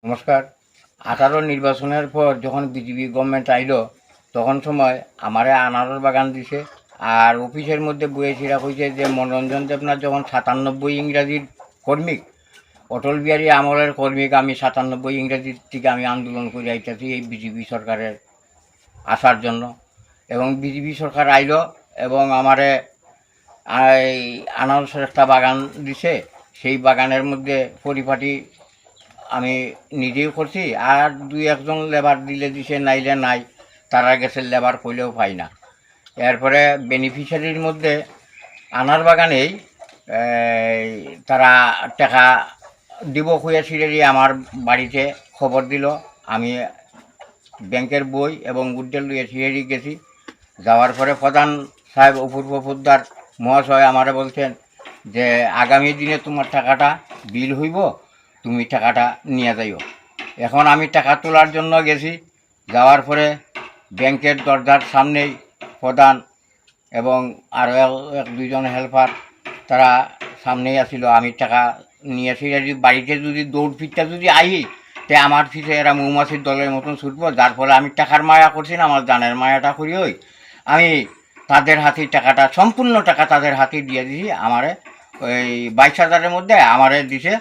নমস্কার। 18 নির্বাচনের পর যখন বিজেপি গভর্নমেন্ট আইলো তখন সময় আমারে আনারস বাগান দিছে। আর অফিসের মধ্যে বইয়েছিরা কইছে যে মনোরঞ্জন দেবনাথ যখন 97 ইংরাজির কর্মিক, অটল বিহারী আমলের কর্মিক, আমি 97 ইংরাজির থেকে আমি আন্দোলন করে আইতেছি এই বিজেপি সরকারের আসার জন্য। এবং বিজেপি সরকার আইলো এবং আমারে এই আনারসের একটা বাগান দিছে। সেই বাগানের মধ্যে পরিপাটি আমি নিজেও করছি, আর দুই একজন লেবার দিলে দিছে, নাইলে নাই। তারা গেছে লেবার কইলেও পাই না। এরপরে বেনিফিশিয়ারির মধ্যে আনার বাগানেই তারা টাকা দিব খুঁয়ে ছিঁড়ে আমার বাড়িতে খবর দিল। আমি ব্যাংকের বই এবং উড্ডেল লইয়ে ছিঁড়ে গেছি। যাওয়ার পরে প্রধান সাহেব অপূর্ব পোদ্দার মহাশয় আমারে বলছেন যে আগামী দিনে তোমার টাকাটা বিল হইব, তুমি টাকাটা নিয়ে যাইও। এখন আমি টাকা তোলার জন্য গেছি। যাওয়ার পরে ব্যাংকের দরজার সামনেই প্রধান এবং আরও এক দুইজন হেল্পার তারা সামনেই আসিল। আমি টাকা নিয়েছি, বাড়িতে যদি দৌড় ফিরতে যদি আই তে আমার পিছিয়ে এরা মৌমাছির দলের মতন ছুটবো। যার ফলে আমি টাকার মায়া করছি না, আমার জানের মায়াটা করি। ওই আমি তাদের হাতে টাকাটা, সম্পূর্ণ টাকা তাদের হাতে দিয়ে দিছি। আমারে ওই 22,000-এর মধ্যে আমারে দিছে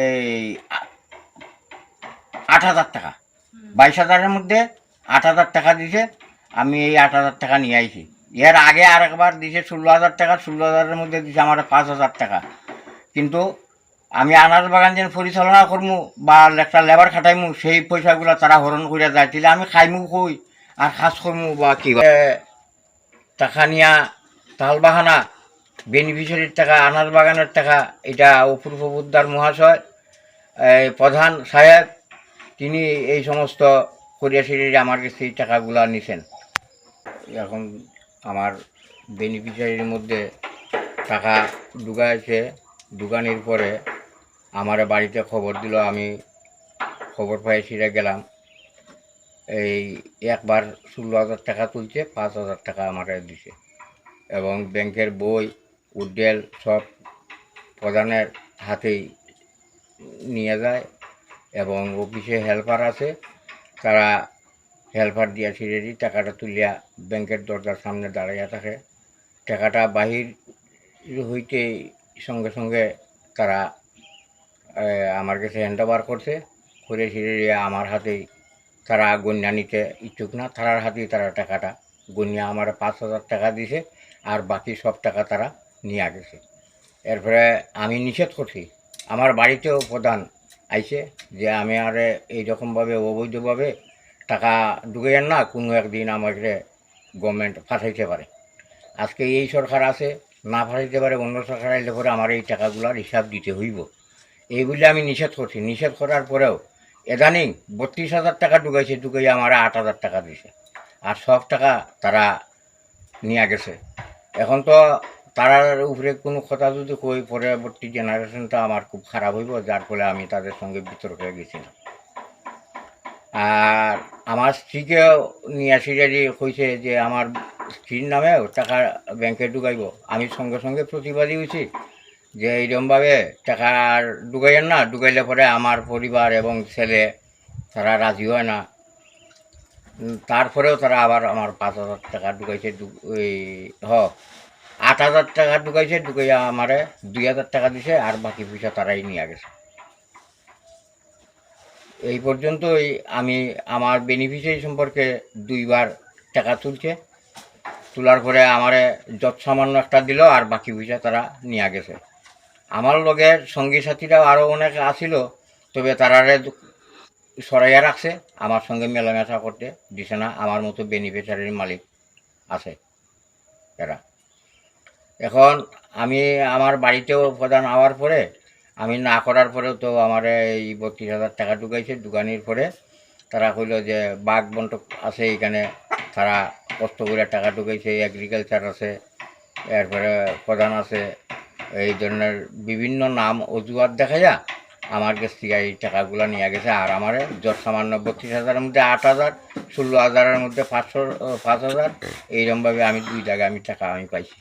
এই 8,000 টাকা। 22,000-এর মধ্যে 8,000 টাকা দিছে। আমি এই 8,000 টাকা নিয়ে আইছি। এর আগে আর একবার দিছে 16,000 টাকা। 16,000-এর মধ্যে দিছে আমার 5,000 টাকা। কিন্তু আমি আনারস বাগান যেন পরিচালনা করমু বা একটা লেবার খাটাইমু, সেই পয়সাগুলো তারা হরণ করে যায়। তাহলে আমি খাইমু কই আর কাজ করমু বা কী? টাকা নিয়া তাল বাহানা, বেনিফিশিয়ারির টাকা, আনারস বাগানের টাকা, এটা অপূর্ব পোদ্দার মহাশয় প্রধান সাহেব তিনি এই সমস্ত করিয়াশিরির আমার কাছে এই টাকাগুলো নিছেন। এখন আমার বেনিফিশিয়ারির মধ্যে টাকা ঢুকাইছে। ঢুকানোর পরে আমার বাড়িতে খবর দিল। আমি খবর পাই সেটা গেলাম। এই একবার 16,000 টাকা তুলছে, 5,000 টাকা আমার দিছে। এবং ব্যাংকের বই উড্ডেল সব প্রধানের হাতেই নিয়ে যায়। এবং অফিসে হেল্পার আছে, তারা হেল্পার দিয়া ছিঁড়ে টাকাটা তুলিয়া ব্যাংকের দরজার সামনে দাঁড়াইয়া থাকে। টাকাটা বাহির হইতে সঙ্গে সঙ্গে তারা আমার কাছে হ্যান্ড ওভার করছে। করে ছিঁড়ে আমার হাতেই তারা গণ্যা নিতে ইচ্ছুক না, তারার হাতেই তারা টাকাটা গণ্যা আমার 5,000 টাকা দিছে। আর বাকি সব টাকা তারা নিয়ে গেছে। এরপরে আমি নিষেধ করছি। আমার বাড়িতেও প্রধান আইছে যে আমি আর এইরকমভাবে অবৈধভাবে টাকা ঢুকাইয়েন না, কোনো একদিন আমাকে গভর্নমেন্ট ফাঁসাইতে পারে। আজকে এই সরকার আছে, না ফাঁসাইতে পারে অন্য সরকার আইলে পরে আমার এই টাকাগুলোর হিসাব দিতে হইব, এইগুলি আমি নিষেধ করছি। নিষেধ করার পরেও এদানিং 32,000 টাকা ঢুকাইছে। ঢুকাইয়া আমার 8,000 টাকা দিছে। আর সব টাকা তারা নিয়ে গেছে। এখন তো তারার উপরে কোনো কথা যদি কই, পরবর্তী জেনারেশনটা আমার খুব খারাপ হইব, যার ফলে আমি তাদের সঙ্গে বিতর্কে গেছিলাম। আর আমার স্ত্রীকেও নিয়ে আসি কইছে যে আমার স্ত্রীর নামেও টাকা ব্যাংকে ঢুকাইব। আমি সঙ্গে সঙ্গে প্রতিবাদী হয়েছি যে এইরকমভাবে টাকা আর ঢুকাইয়েন না, ঢুকাইলে পরে আমার পরিবার এবং ছেলে তারা রাজি হয় না। তারপরেও তারা আবার আমার 5,000 টাকা ঢুকাইছে। ওই 8,000 টাকা ঢুকাইছে। ঢুকাইয়া আমারে 2,000 টাকা দিছে, আর বাকি পয়সা তারাই নিয়ে গেছে। এই পর্যন্তই আমি আমার বেনিফিশিয়ারি সম্পর্কে 2বার টাকা তুলছে। তোলার পরে আমারে যত সামান্য একটা দিল, আর বাকি পয়সা তারা নিয়ে গেছে। আমার লগের সঙ্গী সাথীরাও আরও অনেক আসিল, তবে তারারে সরাইয়া রাখছে, আমার সঙ্গে মেলামেশা করতে দিছে না। আমার মতো বেনিফিশিয়ারির মালিক আছে এরা। এখন আমি আমার বাড়িতেও প্রধান হওয়ার পরে আমি না করার পরেও তো আমার এই 32,000 টাকা ঢুকাইছে। ঢুকানির পরে তারা কইল যে বাঘ বন্টক আছে এইখানে, তারা কষ্ট করে টাকা ঢুকাইছে। এগ্রিকালচার আছে, এরপরে প্রধান আছে, এই ধরনের বিভিন্ন নাম অজুহাত দেখাইয়া আমার কাছ থেকে এই টাকাগুলো নিয়ে গেছে। আর আমার যত সামান্য 32,000-এর মধ্যে 8,000, 16,000-এর মধ্যে 5,000, এইরকমভাবে আমি 2 জায়গায় আমি টাকা আমি পাইছি।